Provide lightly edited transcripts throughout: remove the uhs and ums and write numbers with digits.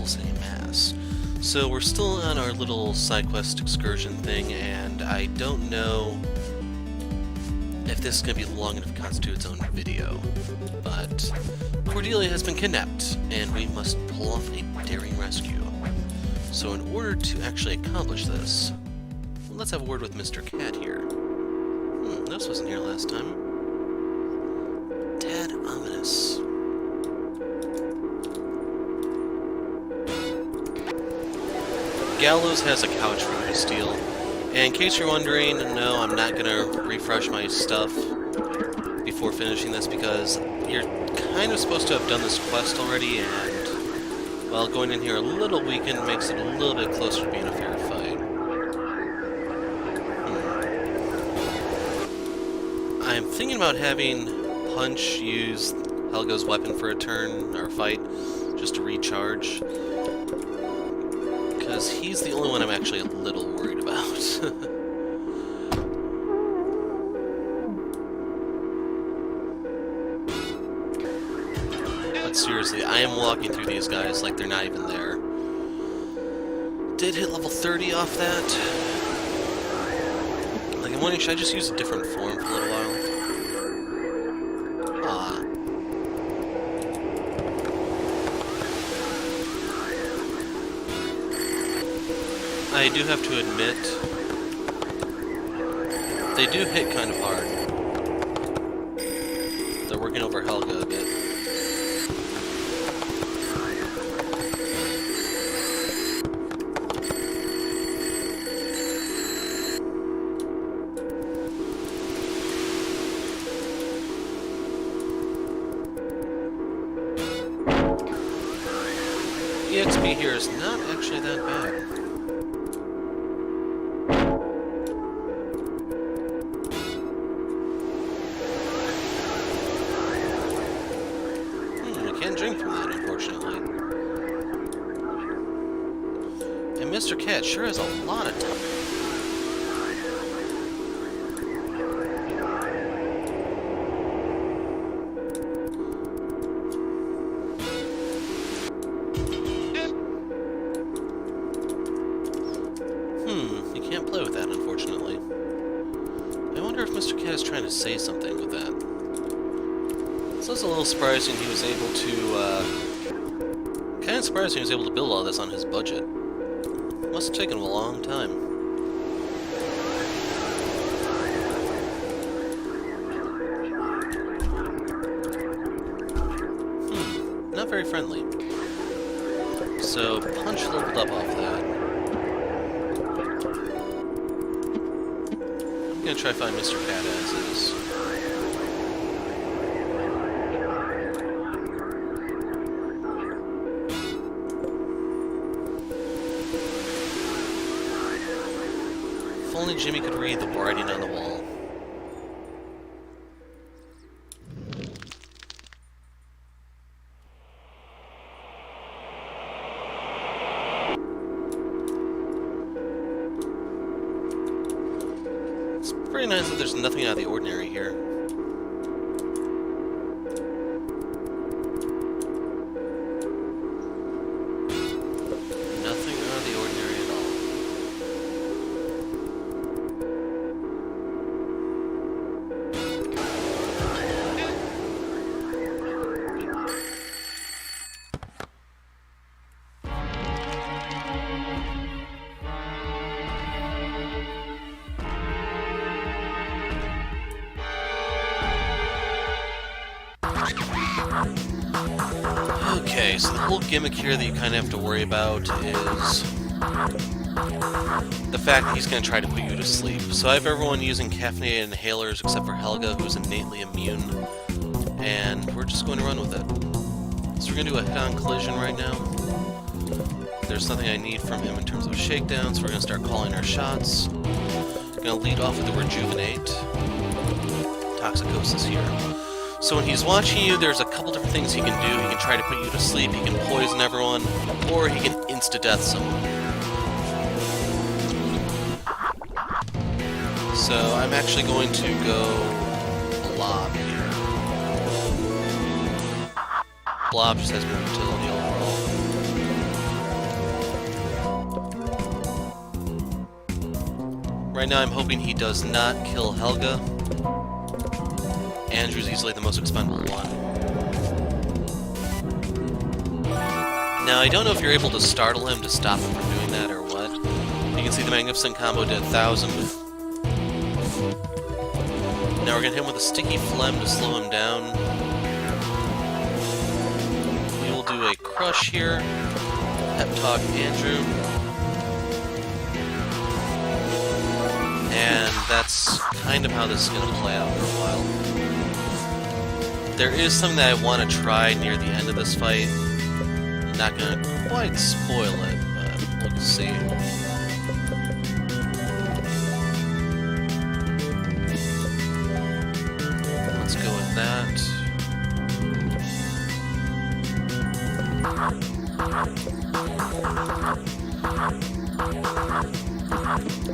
Pulsating Mass. So we're still on our little Sidequest excursion thing, and I don't know if this is going to be long enough to constitute its own video. But Cordelia has been kidnapped, and we must pull off a daring rescue. So in order to actually accomplish this, let's have a word with Mr. Cat here. This wasn't here last time. Tad ominous. Gallows has a couch for you to steal. And in case you're wondering, no, I'm not going to refresh my stuff before finishing this because you're kind of supposed to have done this quest already, and, well, going in here a little weakened makes it a little bit closer to being a fair fight. I'm thinking about having Punch use Helga's weapon for a turn, or fight, just to recharge. Because he's the only one I'm actually a little worried about. But seriously, I am walking through these guys like they're not even there. Did hit level 30 off that. Like, I'm wondering, should I just use a different form for a little while? I do have to admit, they do hit kind of hard. They're working over Helga a bit. EXP here is not actually that bad. Can't drink from that, unfortunately. And Mr. Cat sure has a lot of time. You can't play with that, unfortunately. I wonder if Mr. Cat is trying to say something with that. So it's a little surprising he was able to, kind of surprising he was able to build all this on his budget. Must have taken him a long time. Not very friendly. So, Punch leveled up off that. I'm gonna try to find Mr. Cat as is. If only Jimmy could read the writing on the wall. It's pretty nice that there's nothing out of the ordinary here. Nothing out of the ordinary at all. Okay, so the whole gimmick here that you kind of have to worry about is the fact that he's going to try to put you to sleep. So I have everyone using caffeinated inhalers except for Helga, who's innately immune, and we're just going to run with it. So we're going to do a head-on collision right now. There's nothing I need from him in terms of a shakedown, so we're going to start calling our shots. We're going to lead off with the Rejuvenate. Toxicosis here. So when he's watching you, there's a couple different things he can do. He can try to put you to sleep, he can poison everyone, or he can insta-death someone. So I'm actually going to go Blob here. Blob just has more utility overall. Right now I'm hoping he does not kill Helga. Andrew's easily the most expendable one. Now, I don't know if you're able to startle him to stop him from doing that or what. You can see the Magnificent Combo did 1,000. Now we're going to hit him with a Sticky Phlegm to slow him down. We will do a Crush here. Pep Talk Andrew. And that's kind of how this is going to play out for a while. There is something that I want to try near the end of this fight. I'm not going to quite spoil it, but we'll see. Let's go with that.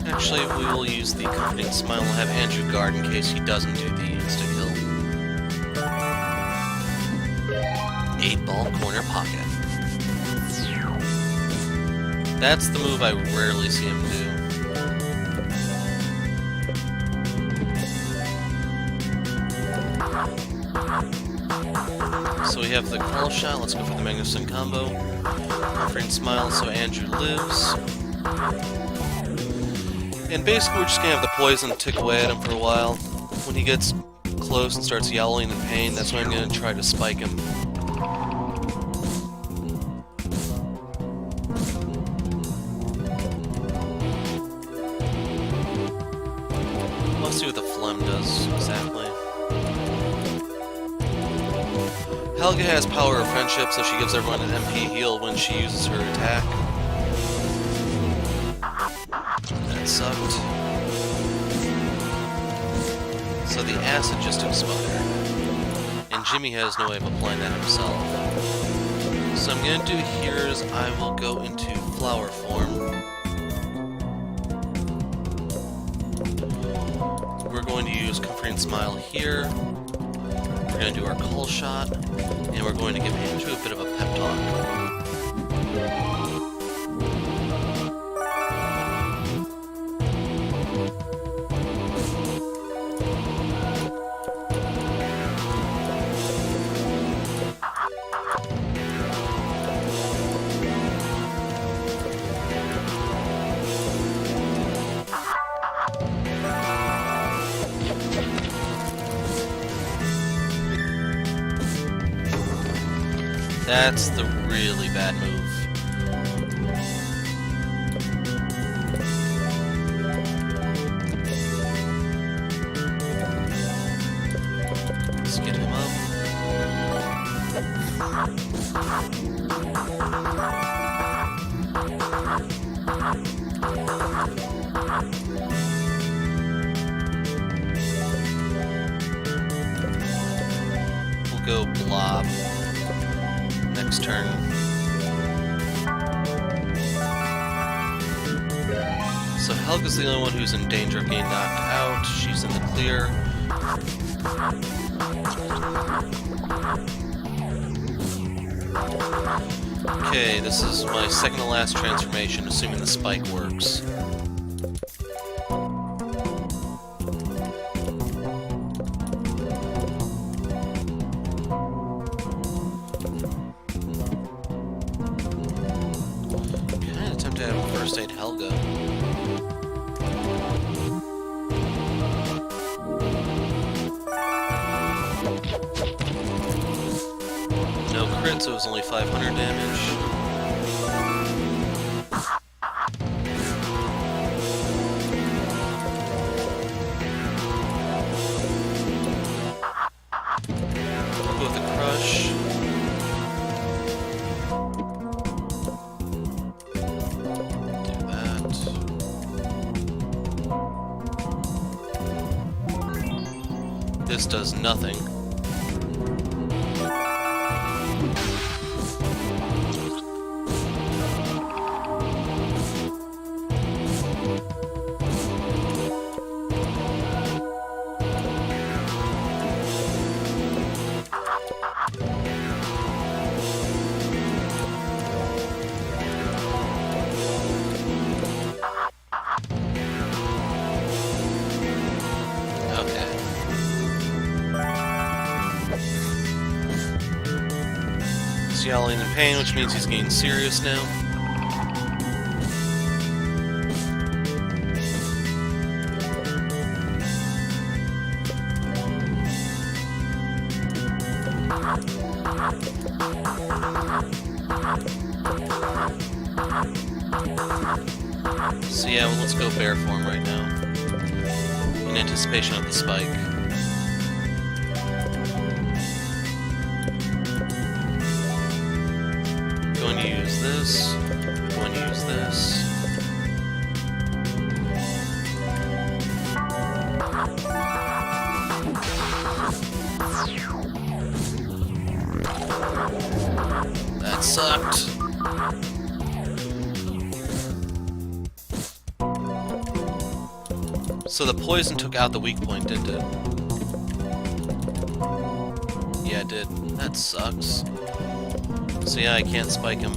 Actually, we will use the Comforting Smile. We'll have Andrew guard in case he doesn't do the insta-kill. 8-ball corner pocket. That's the move I rarely see him do. So we have the Call Shot. Let's go for the Magnificent Combo. Comforting Smile so Andrew lives. And basically we're just going to have the poison tick away at him for a while. When he gets close and starts yowling in pain, that's when I'm going to try to spike him. Let's see what the Phlegm does exactly. Helga has Power of Friendship, so she gives everyone an MP heal when she uses her attack. That sucked. So the acid just expired. And Jimmy has no way of applying that himself. So I'm going to do here is I will go into flower form. We're going to use Comforting Smile here. We're going to do our Call Shot. And we're going to give Andrew a bit of a pep talk. That's the really bad move. Let's get him up. We'll go Blob. Next turn. So Helga's the only one who's in danger of getting knocked out. She's in the clear. Okay, this is my second to last transformation, assuming the spike works. First aid Helga. No crit, so it was only 500 damage. We'll go with the Crush. This does nothing. He's yelling in pain, which means he's getting serious now. So yeah, well, let's go bear form right now, in anticipation of the spike. Going to use this, going to use this. That sucked. So the poison took out the weak point, didn't it? Yeah, it did. That sucks. So yeah, I can't spike him.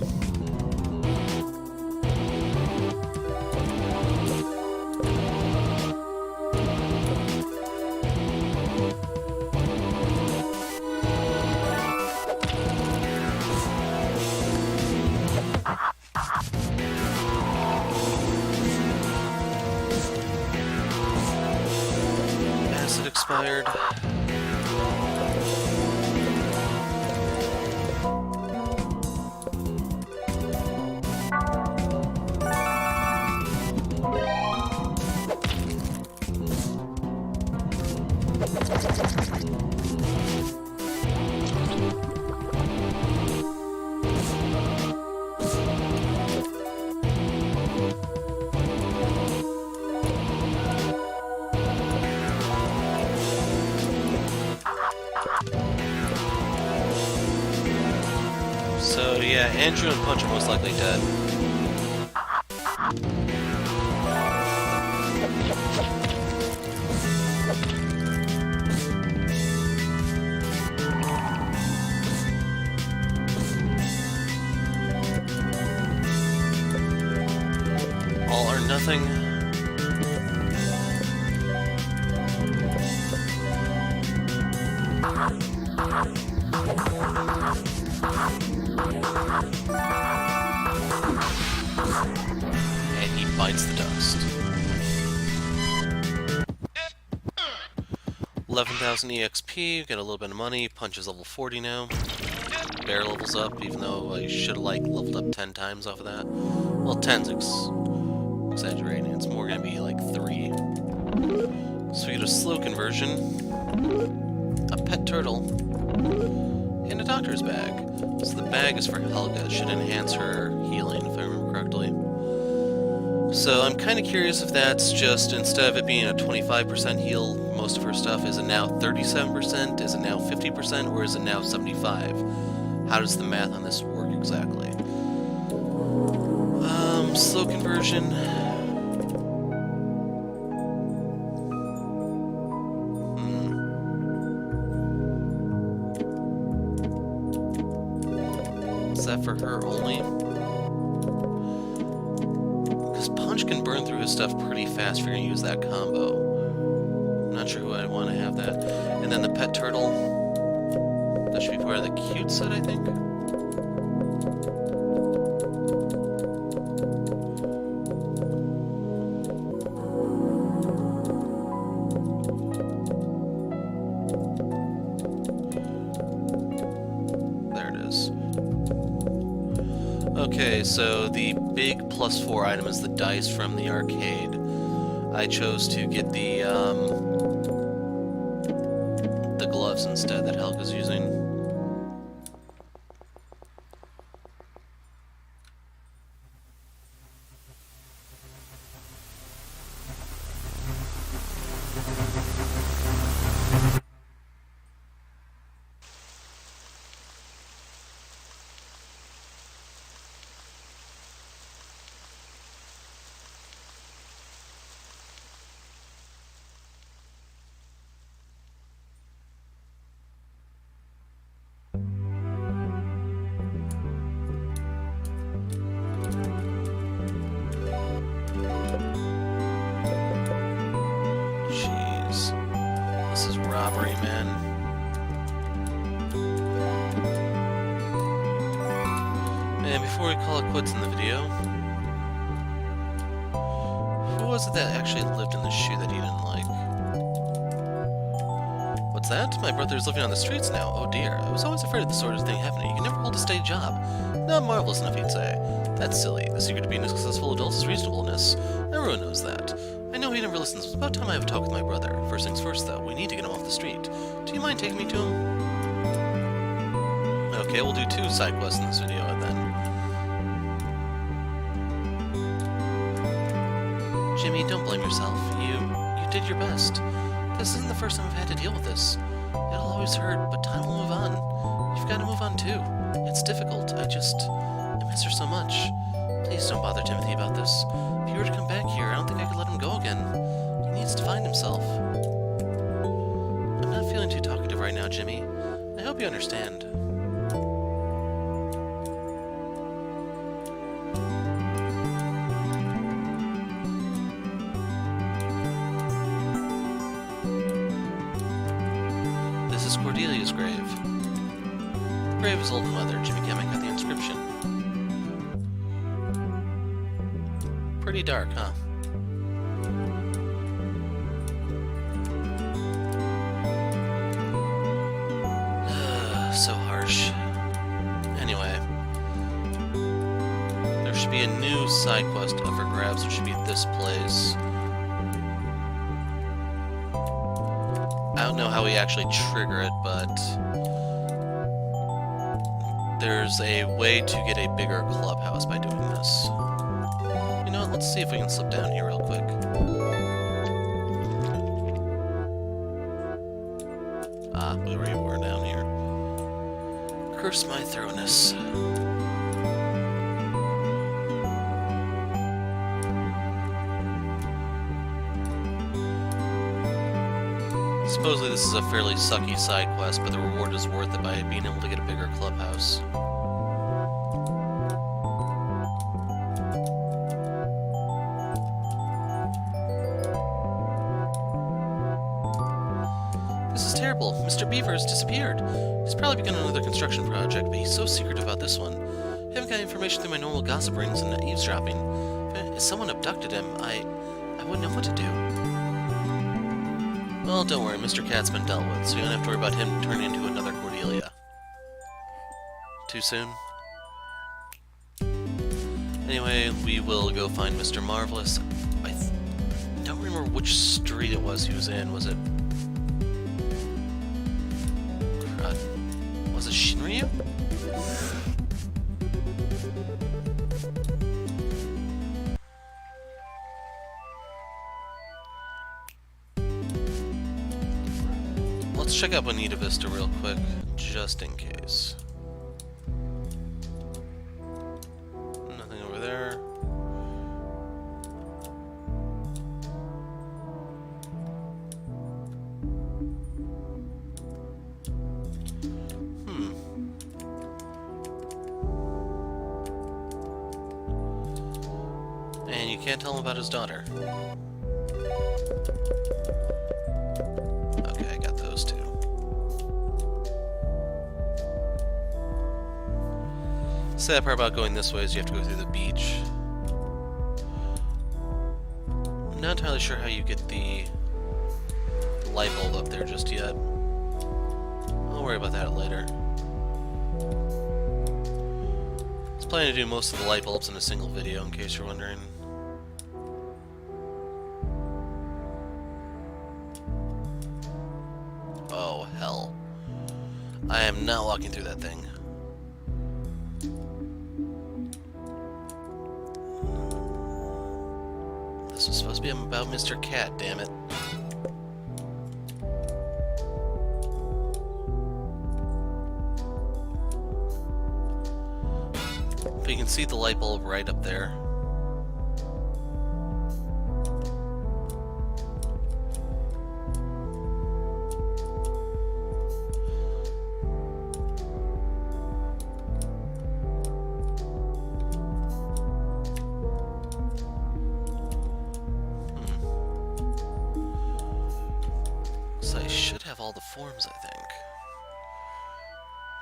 Acid expired. So yeah, Andrew and Punch are most likely dead. All or nothing. And he bites the dust. 11,000 EXP, get a little bit of money. Punch is level 40 now. Bear levels up, even though I should have like leveled up 10 times off of that. Well, 10's exaggerating. It's more gonna be like 3. So we get a slow conversion, a pet turtle, and a doctor's bag. So the bag is for Helga. It should enhance her healing, if I remember correctly. So I'm kind of curious if that's just, instead of it being a 25% heal, most of her stuff, is it now 37%, is it now 50%, or is it now 75%? How does the math on this work exactly? Slow conversion. Is that for her only? Because Punch can burn through his stuff pretty fast if you're going to use that combo. I'm not sure who I'd want to have that. And then the pet turtle. That should be part of the cute set, I think. Okay, so the big +4 item is the dice from the arcade. I chose to get the gloves instead that Helga's using. And before we call it quits in the video, who was it that actually lived in the shoe that he didn't like? What's that? My brother's living on the streets now. Oh dear, I was always afraid of this sort of thing happening. You can never hold a steady job. Not marvelous enough, he'd say. That's silly. The secret to being a successful adult is reasonableness. Everyone knows that. I know he never listens. It's about time I have a talk with my brother. First things first, though. We need to get him off the street. Do you mind taking me to him? Okay, we'll do 2 side quests in this video, then. Jimmy, don't blame yourself. You did your best. This isn't the first time I've had to deal with this. It'll always hurt, but time will move on. You've got to move on, too. It's difficult. I miss her so much. Please don't bother Timothy about this. If he were to come back here, I don't think I could let him go again. He needs to find himself. I'm not feeling too talkative right now, Jimmy. I hope you understand. This is Cordelia's grave. The grave of his old mother. Jimmy can't make out the inscription. Pretty dark, huh? So harsh. Anyway. There should be a new side quest up for grabs. It should be at this place. I don't know how we actually trigger it, but there's a way to get a bigger clubhouse by doing this. You know what, let's see if we can slip down here real quick. Ah, we were down here. Curse my thoroughness. Supposedly this is a fairly sucky side quest, but the reward is worth it by being able to get a bigger clubhouse. This is terrible. Mr. Beaver has disappeared. He's probably begun another construction project, but he's so secretive about this one. I haven't got information through my normal gossip rings and eavesdropping. If someone abducted him, I wouldn't know what to do. Well, don't worry, Mr. Cat's been dealt with, so you don't have to worry about him turning into another Cordelia. Too soon? Anyway, we will go find Mr. Marvelous. I don't remember which street it was he was in. Was it... was it Shinryu? Let's check out Bonita Vista real quick, just in case. Nothing over there. And you can't tell him about his daughter. Okay, I got those two. Sad part about going this way is you have to go through the beach. I'm not entirely sure how you get the light bulb up there just yet. I'll worry about that later. I was planning to do most of the light bulbs in a single video, in case you're wondering. Oh, hell. I am not walking through that thing. This was supposed to be about Mr. Cat, damn it. But you can see the light bulb right up there. I should have all the forms, I think.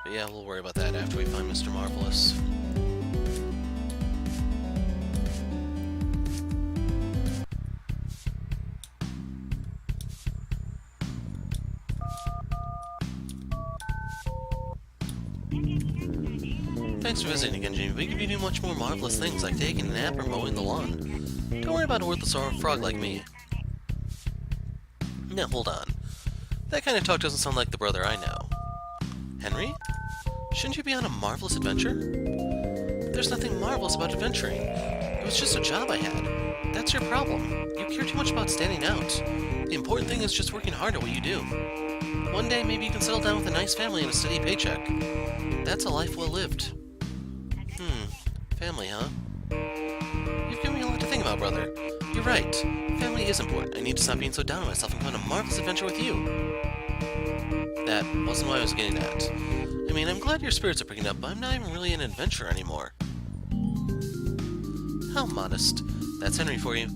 But yeah, we'll worry about that after we find Mr. Marvelous. Thanks for visiting again, Jimmy, but you can do much more marvelous things like taking a nap or mowing the lawn. Don't worry about a worthless frog like me. Now, hold on. That kind of talk doesn't sound like the brother I know. Henry? Shouldn't you be on a marvelous adventure? There's nothing marvelous about adventuring. It was just a job I had. That's your problem. You care too much about standing out. The important thing is just working hard at what you do. One day, maybe you can settle down with a nice family and a steady paycheck. That's a life well lived. Family, huh? You've given me a lot to think about, brother. You're right. Family is important. I need to stop being so down on myself and go on a marvelous adventure with you. That wasn't what I was getting at. I mean, I'm glad your spirits are picking up, but I'm not even really an adventurer anymore. How modest. That's Henry for you.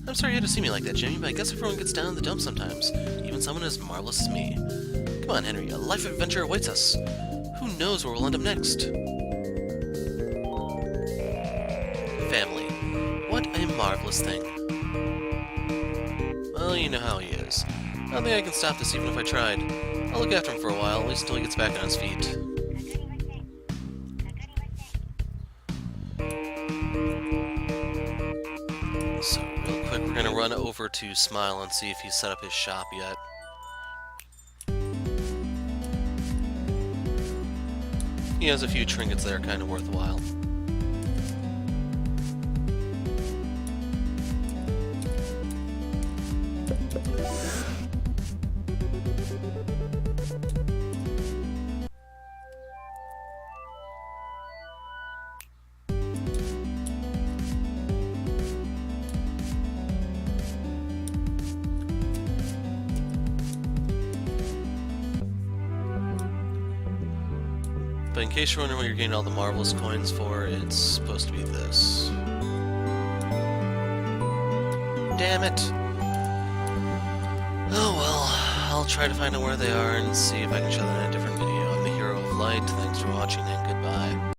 I'm sorry you had to see me like that, Jimmy, but I guess everyone gets down in the dumps sometimes. Even someone as marvelous as me. Come on, Henry. A life of adventure awaits us. Who knows where we'll end up next? Family. What a marvelous thing. Well, you know how he is. I don't think I can stop this even if I tried. I'll look after him for a while, at least until he gets back on his feet. So, real quick, we're gonna run over to Smile and see if he's set up his shop yet. He has a few trinkets that are kind of worthwhile. But in case you're wondering what you're getting all the marvelous coins for, it's supposed to be this. Damn it! Oh well, I'll try to find out where they are and see if I can show them in a different video. I'm the Hero of Light, thanks for watching and goodbye.